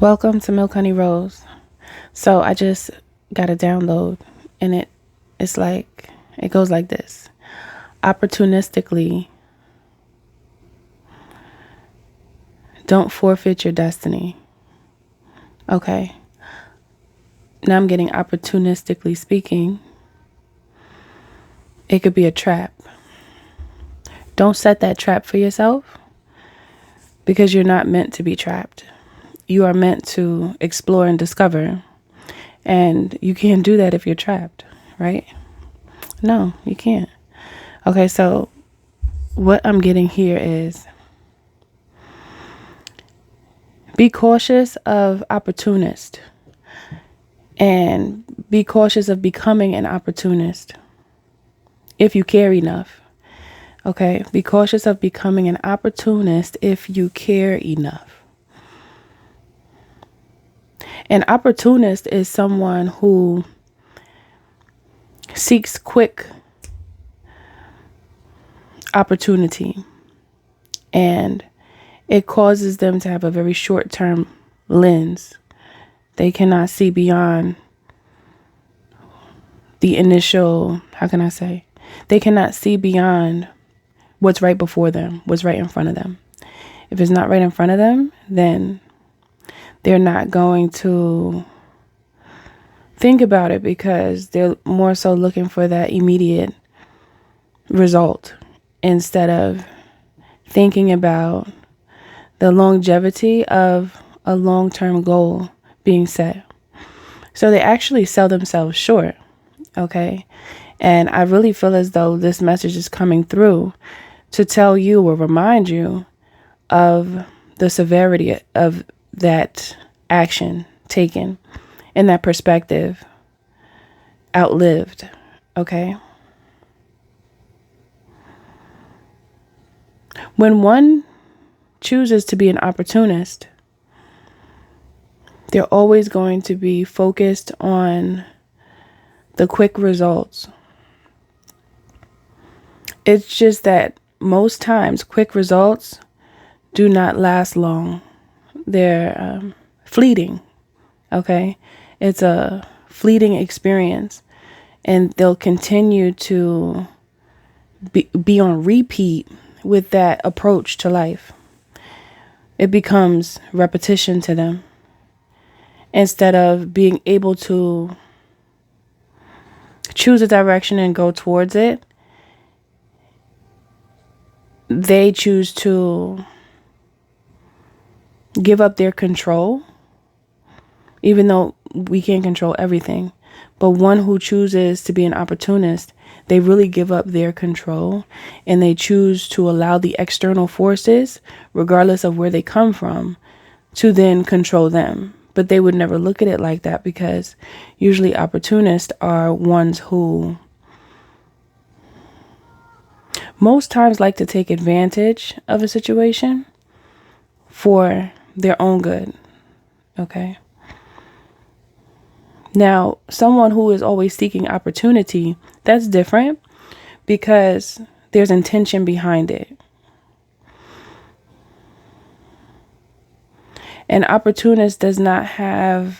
Welcome to Milk Honey Rose. So I just got a download and it goes like this. Opportunistically, don't forfeit your destiny. Okay. Now I'm getting opportunistically speaking. It could be a trap. Don't set that trap for yourself because you're not meant to be trapped. You are meant to explore and discover. And you can't do that if you're trapped, right? No, you can't. Okay, so what I'm getting here is be cautious of opportunist and be cautious of becoming an opportunist if you care enough. Okay, be cautious of becoming an opportunist if you care enough. An opportunist is someone who seeks quick opportunity, and it causes them to have a very short-term lens. They cannot see beyond the initial, they cannot see beyond what's right before them, what's right in front of them. If it's not right in front of them, then they're not going to think about it because they're more so looking for that immediate result instead of thinking about the longevity of a long-term goal being set. So they actually sell themselves short, okay? And I really feel as though this message is coming through to tell you or remind you of the severity of that action taken and that perspective outlived, okay? When one chooses to be an opportunist, they're always going to be focused on the quick results. It's just that most times quick results do not last long. They're fleeting, okay? It's a fleeting experience, and they'll continue to be on repeat with that approach to life. It becomes repetition to them instead of being able to choose a direction and go towards it. They choose to give up their control, even though we can't control everything. But one who chooses to be an opportunist, they really give up their control and they choose to allow the external forces, regardless of where they come from, to then control them. But they would never look at it like that because usually opportunists are ones who most times like to take advantage of a situation for their own good, okay? Now, someone who is always seeking opportunity, that's different because there's intention behind it. An opportunist does not have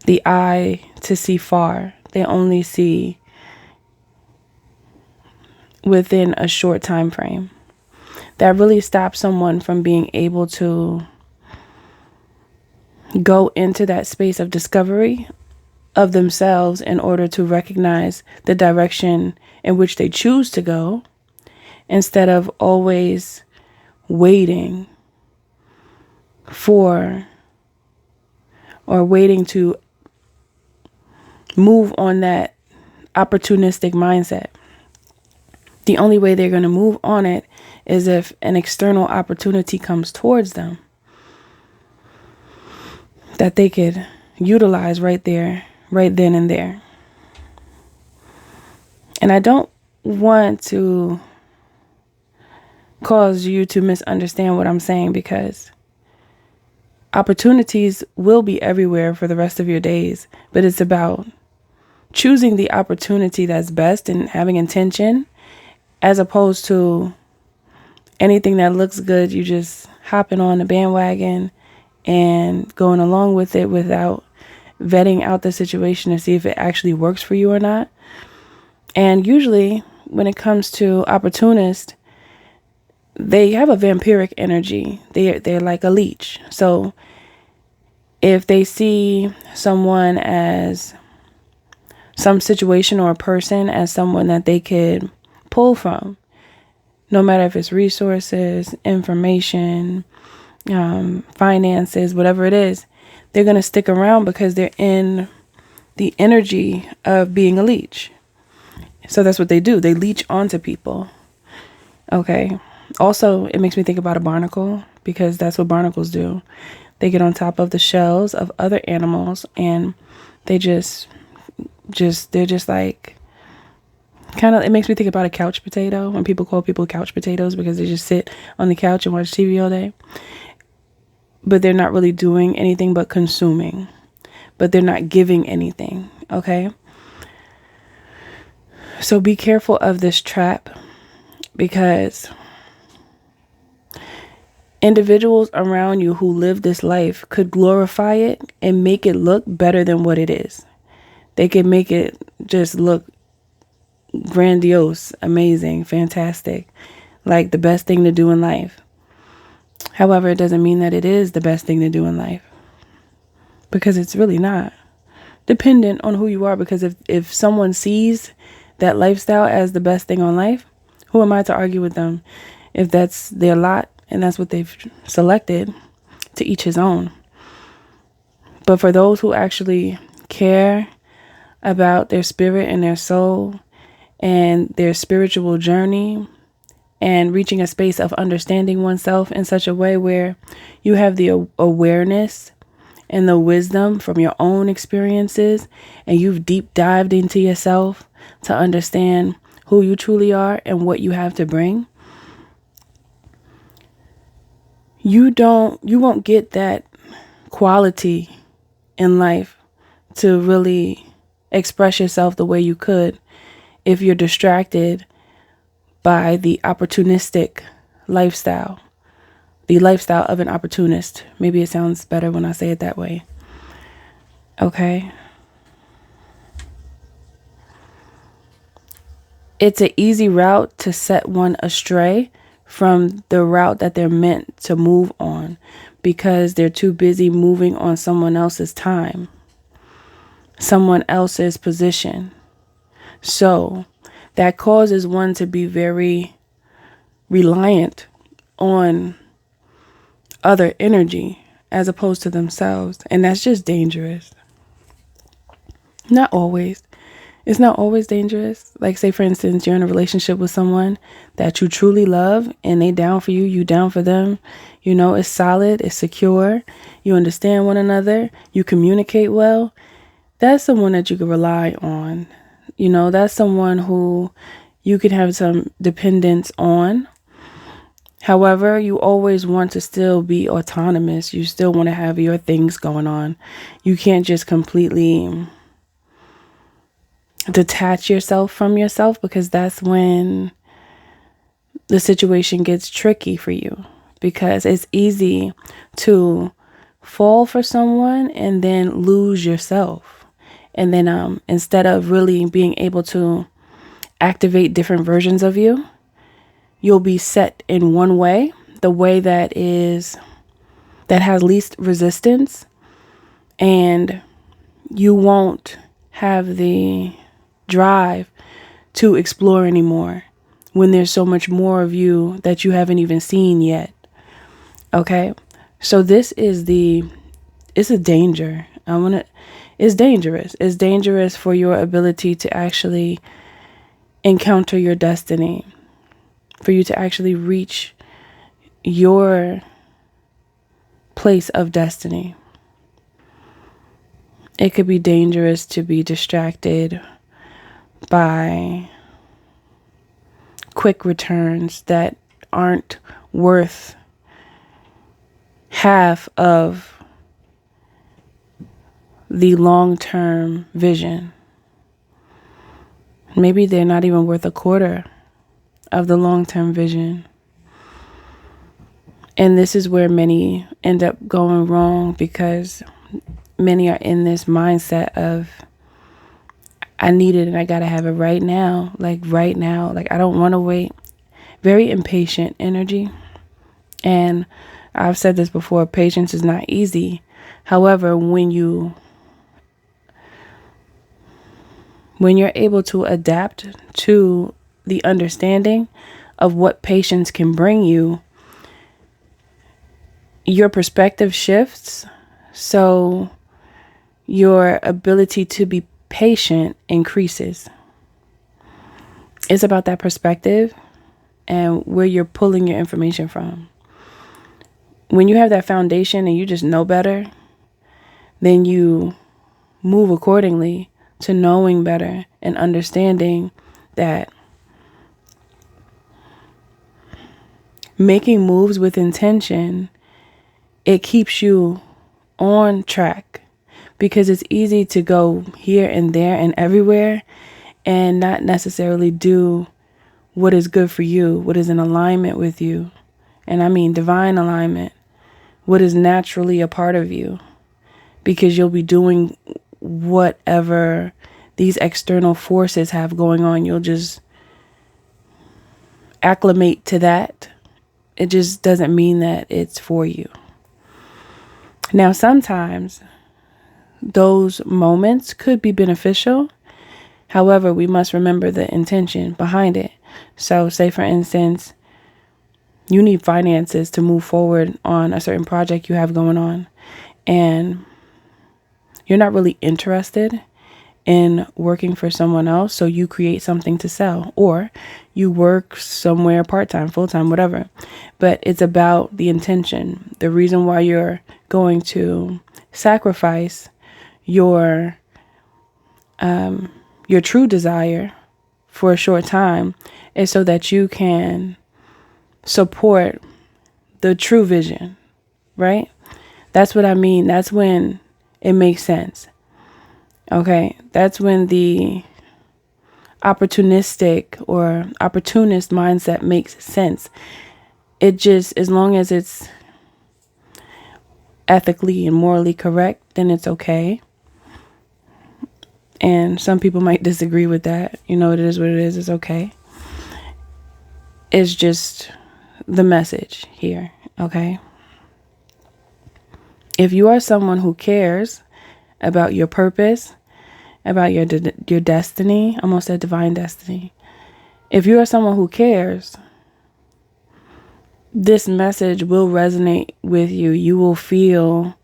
the eye to see far. They only see within a short time frame. That really stops someone from being able to go into that space of discovery of themselves in order to recognize the direction in which they choose to go, instead of always waiting for or waiting to move on that opportunistic mindset. The only way they're going to move on it is if an external opportunity comes towards them that they could utilize right there, right then and there. And I don't want to cause you to misunderstand what I'm saying, because opportunities will be everywhere for the rest of your days, but it's about choosing the opportunity that's best and having intention, as opposed to anything that looks good, you just hopping on the bandwagon and going along with it without vetting out the situation to see if it actually works for you or not. And usually when it comes to opportunists, they have a vampiric energy. They're like a leech. So if they see someone as some situation or a person as someone that they could pull from, no matter if it's resources, information, finances, whatever it is, they're going to stick around because they're in the energy of being a leech. So that's what they do. They leech onto people. Okay. Also, it makes me think about a barnacle, because that's what barnacles do. They get on top of the shells of other animals, and they they're just like, kind of, it makes me think about a couch potato, when people call people couch potatoes because they just sit on the couch and watch TV all day. But they're not really doing anything but consuming. But they're not giving anything, okay? So be careful of this trap, because individuals around you who live this life could glorify it and make it look better than what it is. They can make it just look grandiose, amazing, fantastic, like the best thing to do in life. However, it doesn't mean that it is the best thing to do in life, because it's really not. Dependent on who you are, because if someone sees that lifestyle as the best thing on life, who am I to argue with them? If that's their lot and that's what they've selected, to each his own. But for those who actually care about their spirit and their soul and their spiritual journey, and reaching a space of understanding oneself in such a way where you have the awareness and the wisdom from your own experiences, and you've deep dived into yourself to understand who you truly are and what you have to bring, you won't get that quality in life to really express yourself the way you could if you're distracted by the opportunistic lifestyle, the lifestyle of an opportunist. Maybe it sounds better when I say it that way. Okay. It's an easy route to set one astray from the route that they're meant to move on, because they're too busy moving on someone else's time, someone else's position. So that causes one to be very reliant on other energy as opposed to themselves. And that's just dangerous. Not always. It's not always dangerous. Like, say, for instance, you're in a relationship with someone that you truly love and they down for you, you down for them. You know, it's solid, it's secure. You understand one another. You communicate well. That's someone that you can rely on. You know, that's someone who you can have some dependence on. However, you always want to still be autonomous. You still want to have your things going on. You can't just completely detach yourself from yourself, because that's when the situation gets tricky for you, because it's easy to fall for someone and then lose yourself. And then instead of really being able to activate different versions of you, you'll be set in one way, the way that has least resistance, and you won't have the drive to explore anymore when there's so much more of you that you haven't even seen yet. Okay? So this is it's a danger. It's dangerous. It's dangerous for your ability to actually encounter your destiny, for you to actually reach your place of destiny. It could be dangerous to be distracted by quick returns that aren't worth half of the long-term vision. Maybe they're not even worth a quarter of the long-term vision. And this is where many end up going wrong, because many are in this mindset of, I need it and I gotta have it right now. Like right now. Like I don't want to wait. Very impatient energy. And I've said this before, patience is not easy. However, when you're able to adapt to the understanding of what patience can bring you, your perspective shifts. So your ability to be patient increases. It's about that perspective and where you're pulling your information from. When you have that foundation and you just know better, then you move accordingly to knowing better and understanding that making moves with intention, it keeps you on track, because it's easy to go here and there and everywhere and not necessarily do what is good for you, what is in alignment with you. And I mean divine alignment, what is naturally a part of you, because you'll be doing whatever these external forces have going on. You'll just acclimate to that. It just doesn't mean that it's for you. Now, sometimes those moments could be beneficial. However, we must remember the intention behind it. So say, for instance, you need finances to move forward on a certain project you have going on, and you're not really interested in working for someone else. So you create something to sell, or you work somewhere part-time, full-time, whatever. But it's about the intention, the reason why you're going to sacrifice your true desire for a short time is so that you can support the true vision, right? That's what I mean. That's when it makes sense. Okay, that's when the opportunistic or opportunist mindset makes sense. It just, as long as it's ethically and morally correct, then it's okay. And some people might disagree with that. You know, it is what it is. It's okay. It's just the message here, okay? If you are someone who cares about your purpose, about your destiny, almost said divine destiny. If you are someone who cares, this message will resonate with you. You will feel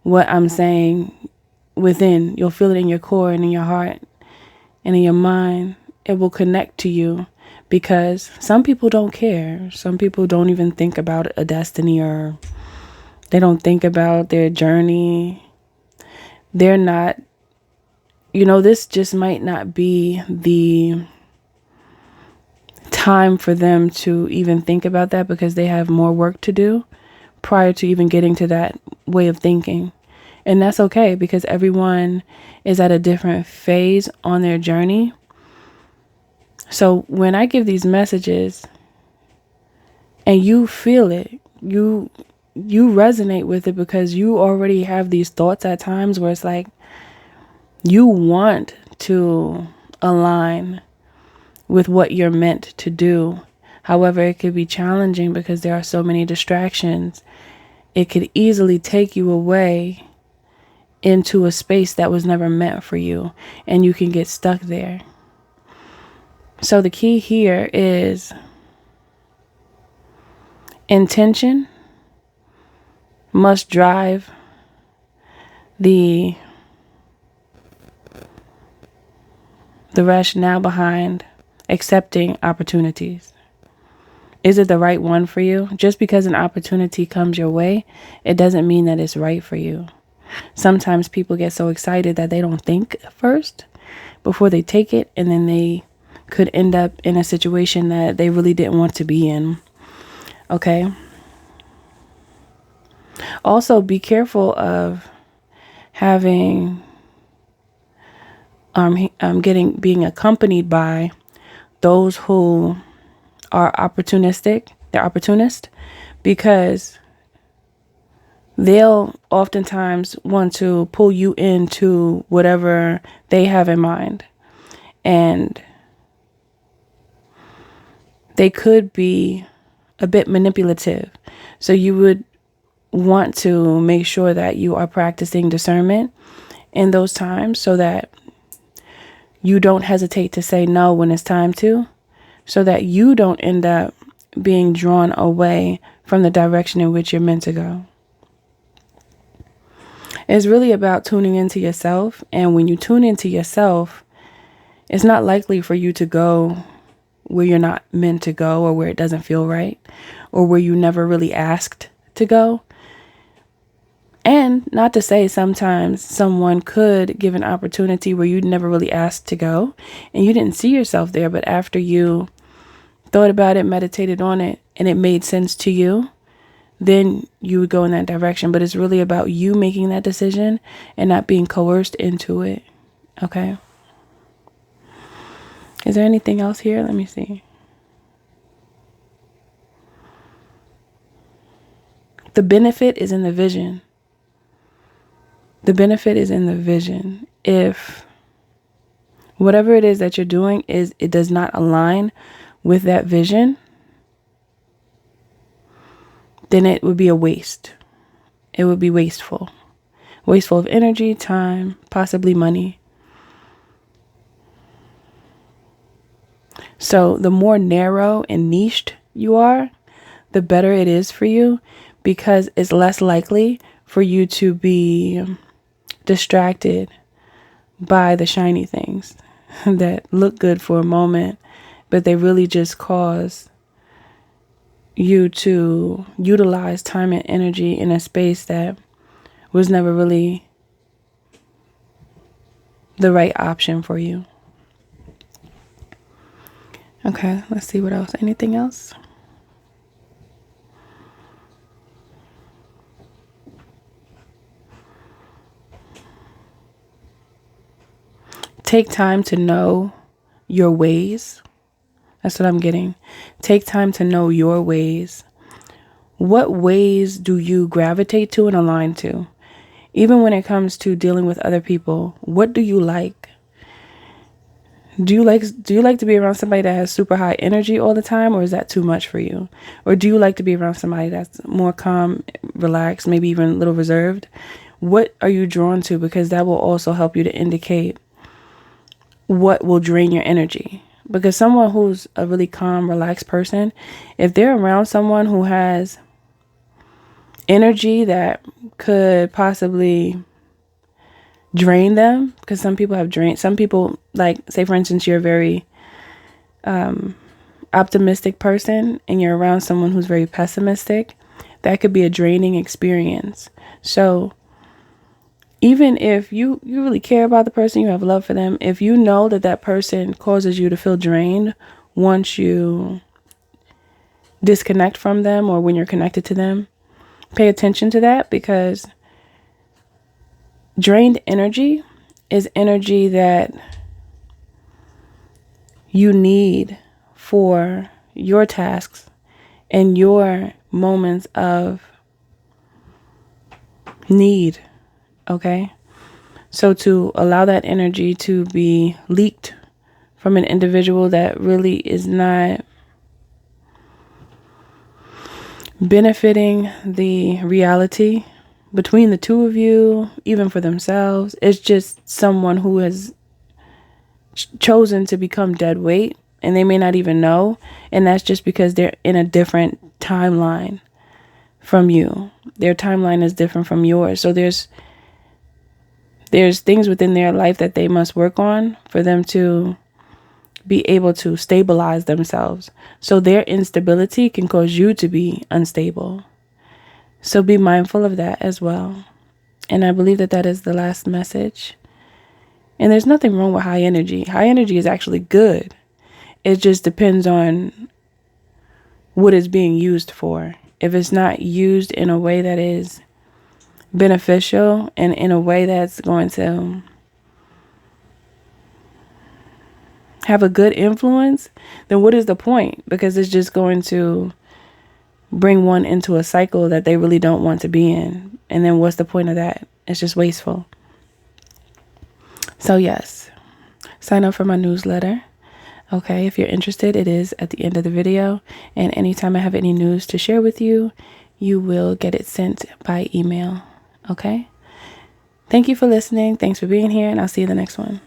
what I'm saying within. You'll feel it in your core and in your heart and in your mind. It will connect to you, because some people don't care. Some people don't even think about a destiny, or they don't think about their journey. They're not, this just might not be the time for them to even think about that, because they have more work to do prior to even getting to that way of thinking. And that's okay, because everyone is at a different phase on their journey. So when I give these messages and you feel it, you resonate with it, because you already have these thoughts at times where it's like you want to align with what you're meant to do. However, it could be challenging because there are so many distractions. It could easily take you away into a space that was never meant for you, and you can get stuck there. So the key here is intention must drive the rationale behind accepting opportunities. Is it the right one for you? Just because an opportunity comes your way, it doesn't mean that it's right for you. Sometimes people get so excited that they don't think first before they take it, and then they could end up in a situation that they really didn't want to be in. Okay? Also, be careful of having being accompanied by those who are opportunistic. They're opportunist, because they'll oftentimes want to pull you into whatever they have in mind. And they could be a bit manipulative. So you would want to make sure that you are practicing discernment in those times so that you don't hesitate to say no when it's time to, so that you don't end up being drawn away from the direction in which you're meant to go. It's really about tuning into yourself. And when you tune into yourself, it's not likely for you to go where you're not meant to go, or where it doesn't feel right, or where you never really asked to go. And not to say sometimes someone could give an opportunity where you never really asked to go and you didn't see yourself there, but after you thought about it, meditated on it, and it made sense to you, then you would go in that direction. But it's really about you making that decision and not being coerced into it. Okay. Is there anything else here? Let me see. The benefit is in the vision. The benefit is in the vision. If whatever it is that you're doing it does not align with that vision, then it would be a waste. It would be wasteful. Wasteful of energy, time, possibly money. So the more narrow and niched you are, the better it is for you, because it's less likely for you to be distracted by the shiny things that look good for a moment, but they really just cause you to utilize time and energy in a space that was never really the right option for you. Okay, let's see what else. Anything else? Take time to know your ways. That's what I'm getting. Take time to know your ways. What ways do you gravitate to and align to? Even when it comes to dealing with other people, what do you like? Do you like to be around somebody that has super high energy all the time, or is that too much for you? Or do you like to be around somebody that's more calm, relaxed, maybe even a little reserved? What are you drawn to? Because that will also help you to indicate what will drain your energy. Because someone who's a really calm, relaxed person, if they're around someone who has energy that could possibly drain them, because some people have drained, some people, like, say for instance, you're a very optimistic person and you're around someone who's very pessimistic, that could be a draining experience. So even if you really care about the person, you have love for them, if you know that that person causes you to feel drained once you disconnect from them or when you're connected to them, pay attention to that, because drained energy is energy that you need for your tasks and your moments of need. Okay? So to allow that energy to be leaked from an individual that really is not benefiting the reality between the two of you, even for themselves, it's just someone who has chosen to become dead weight, and they may not even know, and that's just because they're in a different timeline from you. Their timeline is different from yours. So there's things within their life that they must work on for them to be able to stabilize themselves. So their instability can cause you to be unstable. So be mindful of that as well. And I believe that that is the last message. And there's nothing wrong with high energy. High energy is actually good. It just depends on what it's being used for. If it's not used in a way that is beneficial and in a way that's going to have a good influence, then what is the point? Because it's just going to bring one into a cycle that they really don't want to be in. And then what's the point of that? It's just wasteful. So yes, sign up for my newsletter. Okay, if you're interested, it is at the end of the video. And anytime I have any news to share with you, you will get it sent by email. Okay? Thank you for listening. Thanks for being here, and I'll see you in the next one.